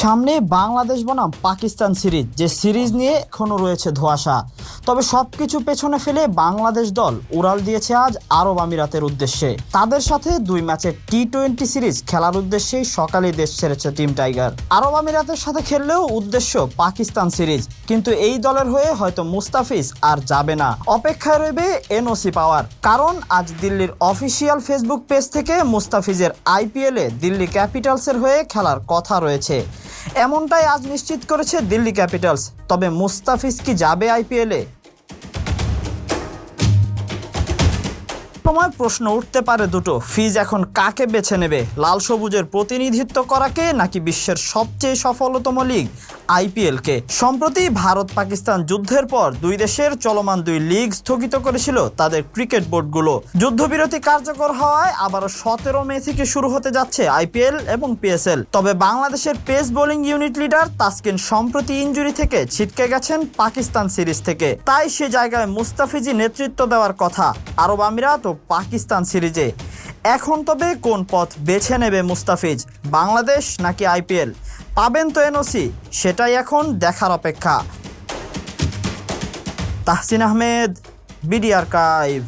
সামনে বাংলাদেশ বনাম পাকিস্তান সিরিজ, যে সিরিজ নিয়ে এখনো রয়েছে ধোঁয়াশা। তবে সবকিছু পেছনে ফেলে বাংলাদেশ দল উড়াল দিয়েছে আজ আরব আমিরাতের উদ্দেশ্যে। তাদের সাথে 2 ম্যাচের টি-20 সিরিজ খেলার উদ্দেশ্যেই সকালে দেশ ছেড়েছে টিম টাইগার। আরব আমিরাতের সাথে খেললেও উদ্দেশ্য পাকিস্তান সিরিজ, কিন্তু এই দলের হয়ে হয়তো মুস্তাফিজ আর যাবে না। অপেক্ষায় রইবে এনওসি পাওয়ার, কারণ আজ দিল্লির অফিসিয়াল ফেসবুক পেজ থেকে মুস্তাফিজের আইপিএলে দিল্লি ক্যাপিটালসের হয়ে খেলার কথা রয়েছে। এমনটাই আজ নিশ্চিত করেছে দিল্লি ক্যাপিটালস। তবে মুস্তাফিজ কি যাবে আইপিএলে? সময় প্রশ্ন উঠতে পারে দুটো, ফিজ এখন কাকে বেছে নেবে, লাল সবুজের প্রতিনিধিত্ব করাকে নাকি বিশ্বের সবচেয়ে সফলতম লিগ আইপিএলকে। সম্প্রতি ভারত পাকিস্তান যুদ্ধের পর দুই দেশের চলমান 2 লিগ স্থগিত করেছিল তাদের ক্রিকেট বোর্ডগুলো। যুদ্ধবিরতি কার্যকর হওয়ায় আবারও 17 মে থেকে শুরু হতে যাচ্ছে আইপিএল এবং পিএসএল। তবে বাংলাদেশের pace bowling unit leader Taskin সম্প্রতি ইনজুরি থেকে ছিটকে গেছেন পাকিস্তান সিরিজ থেকে, তাই সে জায়গায় মুস্তাফিজই নেতৃত্ব দেওয়ার কথা আরব আমিরাত ও পাকিস্তান সিরিজে। এখন তবে কোন পথ বেছে নেবে মুস্তাফিজ, বাংলাদেশ নাকি আইপিএল? পাবেন তো এনওসি, সেটাই এখন দেখার অপেক্ষা। Tahsin Ahmed, BD archive.